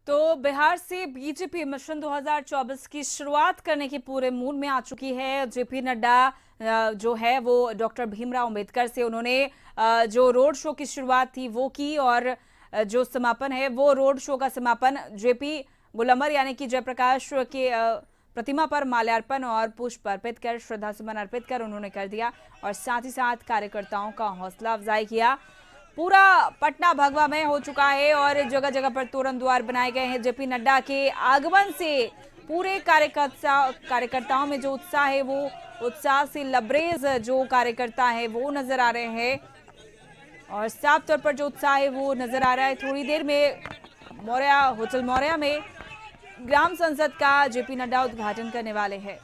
तो बिहार से BJP mission 2024 की शुरुआत करने की पूरे मूड में आ चुकी है। जेपी नड्डा जो है वो डॉक्टर भीमराव अंबेडकर से उन्होंने जो रोड शो की शुरुआत थी वो की और जो समापन है वो रोड शो का समापन जेपी गुलमर यानी कि जयप्रकाश के प्रतिमा पर माल्यार्पण और पुष्प अर्पित कर श्रद्धासुमन अर्पित कर उन्होंने कर दिया और साथ ही साथ कार्यकर्ताओं का हौसला अफजाई किया। पूरा पटना भगवा में हो चुका है और जगह जगह पर तोरण द्वार बनाए गए हैं। जेपी नड्डा के आगमन से पूरे कार्यकर्ताओं में जो उत्साह है वो उत्साह से लबरेज जो कार्यकर्ता है वो नजर आ रहे हैं और साफ तौर पर जो उत्साह है वो नजर आ रहा है। थोड़ी देर में होटल मौर्या में ग्राम संसद का जेपी नड्डा उद्घाटन करने वाले हैं।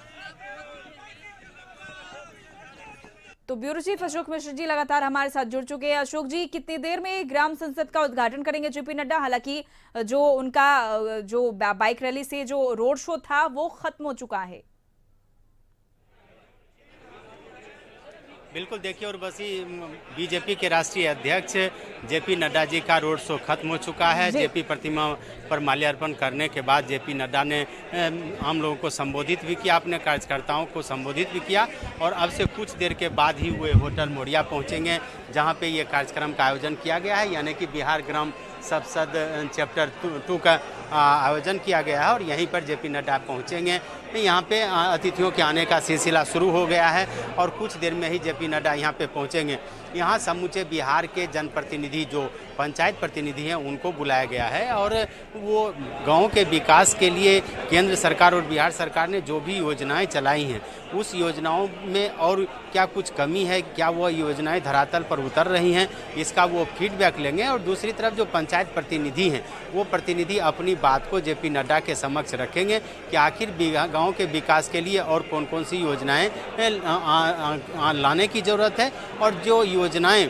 तो ब्यूरो चीफ अशोक मिश्र जी लगातार हमारे साथ जुड़ चुके हैं। अशोक जी, कितनी देर में ग्राम संसद का उद्घाटन करेंगे जेपी नड्डा? हालांकि जो उनका जो बाइक रैली से जो रोड शो था वो खत्म हो चुका है। बिल्कुल, देखिए और बस ही बीजेपी के राष्ट्रीय अध्यक्ष जेपी नड्डा जी का रोड शो खत्म हो चुका है। जेपी प्रतिमा पर माल्यार्पण करने के बाद जेपी नड्डा ने हम लोगों को संबोधित भी किया, अपने कार्यकर्ताओं को संबोधित भी किया और अब से कुछ देर के बाद ही वे होटल मौर्या पहुंचेंगे जहां पे ये कार्यक्रम का आयोजन किया गया है, यानी कि बिहार ग्राम संसद चैप्टर 2 का आयोजन किया गया है और यहीं पर जेपी नड्डा पहुंचेंगे। यहाँ पे अतिथियों के आने का सिलसिला शुरू हो गया है और कुछ देर में ही जेपी नड्डा यहाँ पे पहुंचेंगे। यहाँ समूचे बिहार के जनप्रतिनिधि जो पंचायत प्रतिनिधि हैं उनको बुलाया गया है और वो गांव के विकास के लिए केंद्र सरकार और बिहार सरकार ने जो भी योजनाएं चलाई हैं उस योजनाओं में और क्या कुछ कमी है, क्या वो योजनाएं धरातल पर उतर रही हैं, इसका वो फीडबैक लेंगे। और दूसरी तरफ जो पंचायत प्रतिनिधि हैं वो प्रतिनिधि अपनी बात को जेपी नड्डा के समक्ष रखेंगे कि आखिर गांव के विकास के लिए और कौन कौन सी योजनाएं लाने की ज़रूरत है और जो योजनाएं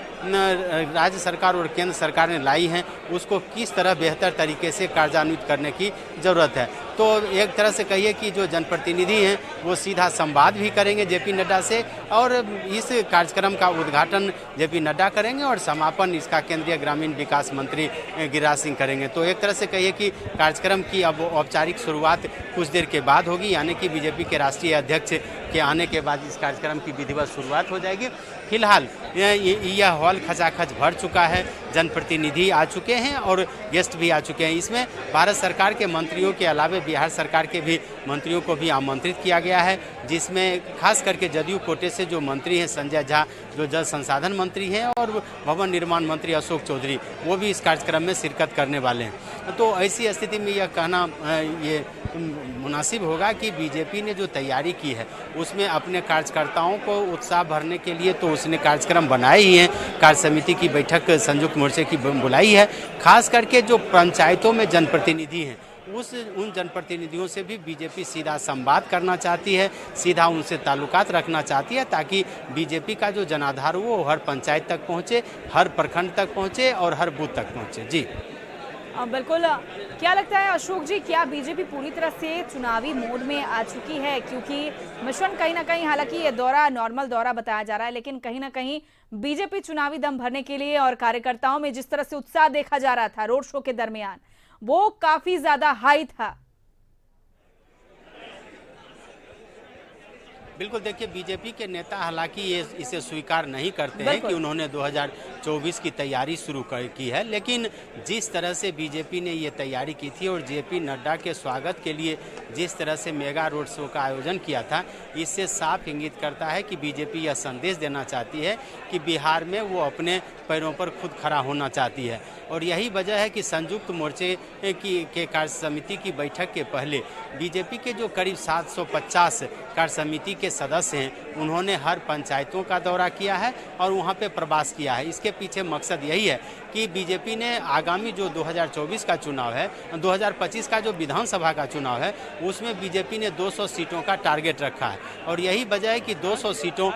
राज्य सरकार और केंद्र सरकार ने लाई हैं उसको किस तरह बेहतर तरीके से कार्यान्वित करने की ज़रूरत है। तो एक तरह से कहिए कि जो जनप्रतिनिधि हैं वो सीधा संवाद भी करेंगे जेपी नड्डा से और इस कार्यक्रम का उद्घाटन जेपी नड्डा करेंगे और समापन इसका केंद्रीय ग्रामीण विकास मंत्री गिरिराज सिंह करेंगे। तो एक तरह से कहिए कि कार्यक्रम की अब औपचारिक शुरुआत कुछ देर के बाद होगी, यानी कि बीजेपी के राष्ट्रीय अध्यक्ष के आने के बाद इस कार्यक्रम की विधिवत शुरुआत हो जाएगी। फिलहाल यह हॉल खचाखच भर चुका है, जनप्रतिनिधि आ चुके हैं और गेस्ट भी आ चुके हैं। इसमें भारत सरकार के मंत्रियों के अलावा बिहार सरकार के भी मंत्रियों को भी आमंत्रित किया गया है, जिसमें खास करके जदयू कोटे से जो मंत्री हैं संजय झा जो जल संसाधन मंत्री हैं और भवन निर्माण मंत्री अशोक चौधरी वो भी इस कार्यक्रम में शिरकत करने वाले हैं। तो ऐसी स्थिति में यह कहना ये मुनासिब होगा कि बीजेपी ने जो तैयारी की है उसमें अपने कार्यकर्ताओं को उत्साह भरने के लिए तो उसने कार्यक्रम बनाए ही हैं। कार्य समिति की बैठक संयुक्त मोर्चे की बुलाई है, खास करके जो पंचायतों में जनप्रतिनिधि हैं उन जनप्रतिनिधियों से भी बीजेपी सीधा संवाद करना चाहती है, सीधा उनसे ताल्लुकात रखना चाहती है ताकि बीजेपी का जो जनाधार वो हर पंचायत तक पहुँचे, हर प्रखंड तक पहुँचे और हर बूथ तक पहुँचे। जी बिल्कुल। क्या लगता है अशोक जी, क्या बीजेपी पूरी तरह से चुनावी मोड में आ चुकी है? क्योंकि मिशन कहीं ना कहीं, हालांकि ये दौरा नॉर्मल दौरा बताया जा रहा है, लेकिन कहीं ना कहीं बीजेपी चुनावी दम भरने के लिए और कार्यकर्ताओं में जिस तरह से उत्साह देखा जा रहा था रोड शो के दरमियान वो काफी ज्यादा हाई था। बिल्कुल, देखिए बीजेपी के नेता हालांकि ये इसे स्वीकार नहीं करते हैं कि उन्होंने 2024 की तैयारी शुरू की है, लेकिन जिस तरह से बीजेपी ने ये तैयारी की थी और जेपी नड्डा के स्वागत के लिए जिस तरह से मेगा रोड शो का आयोजन किया था, इससे साफ इंगित करता है कि बीजेपी यह संदेश देना चाहती है कि बिहार में वो अपने पैरों पर खुद खड़ा होना चाहती है। और यही वजह है कि संयुक्त मोर्चे के कार्य समिति की बैठक के पहले बीजेपी के जो करीब 750 कार्य समिति के सदस्य हैं उन्होंने हर पंचायतों का दौरा किया है और वहां पे प्रवास किया है। इसके पीछे मकसद यही है कि बीजेपी ने आगामी जो 2024 का चुनाव है, 2025 का जो विधानसभा का चुनाव है उसमें बीजेपी ने 200 सीटों का टारगेट रखा है और यही वजह है कि 200 सीटों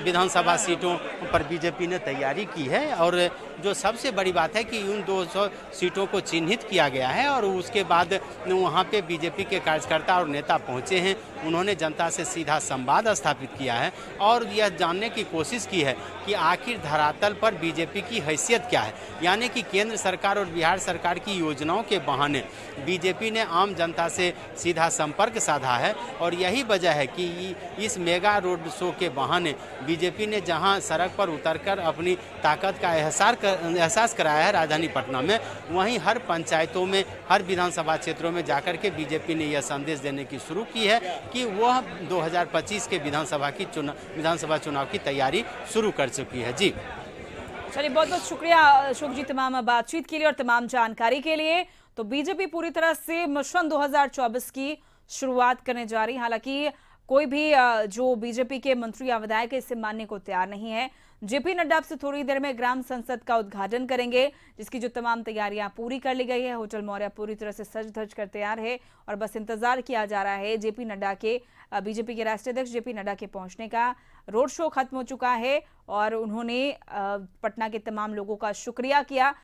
विधानसभा सीटों पर बीजेपी ने तैयारी की है। और जो सबसे बड़ी बात है कि उन 200 सीटों को चिन्हित किया गया है और उसके बाद वहाँ पे बीजेपी के कार्यकर्ता और नेता पहुँचे हैं, उन्होंने जनता से सीधा संवाद स्थापित किया है और यह जानने की कोशिश की है कि आखिर धरातल पर बीजेपी की हैसियत क्या है। यानी कि केंद्र सरकार और बिहार सरकार की योजनाओं के बहाने बीजेपी ने आम जनता से सीधा संपर्क साधा है और यही वजह है कि इस मेगा रोड शो के बहाने बीजेपी ने जहां सड़क पर उतरकर अपनी ताकत का एहसास कराया है राजधानी पटना में, वहीं हर पंचायतों में, हर विधानसभा क्षेत्रों में जाकर के बीजेपी ने यह संदेश देने की शुरू की है कि वह 2025 के विधानसभा चुनाव की तैयारी शुरू कर चुकी है। जी चलिए, बहुत बहुत शुक्रिया अशोक जी तमाम बातचीत के लिए और तमाम जानकारी के लिए। तो बीजेपी पूरी तरह से मिशन 2024 की शुरुआत करने जा रही। हालांकि कोई भी जो बीजेपी के मंत्री या विधायक इसे मानने को तैयार नहीं है। जेपी नड्डा से थोड़ी देर में ग्राम संसद का उद्घाटन करेंगे, जिसकी जो तमाम तैयारियां पूरी कर ली गई है। होटल मौर्या पूरी तरह से सज धज कर तैयार है और बस इंतजार किया जा रहा है जेपी नड्डा के, बीजेपी के राष्ट्रीय अध्यक्ष जेपी नड्डा के पहुंचने का। रोड शो खत्म हो चुका है और उन्होंने पटना के तमाम लोगों का शुक्रिया किया।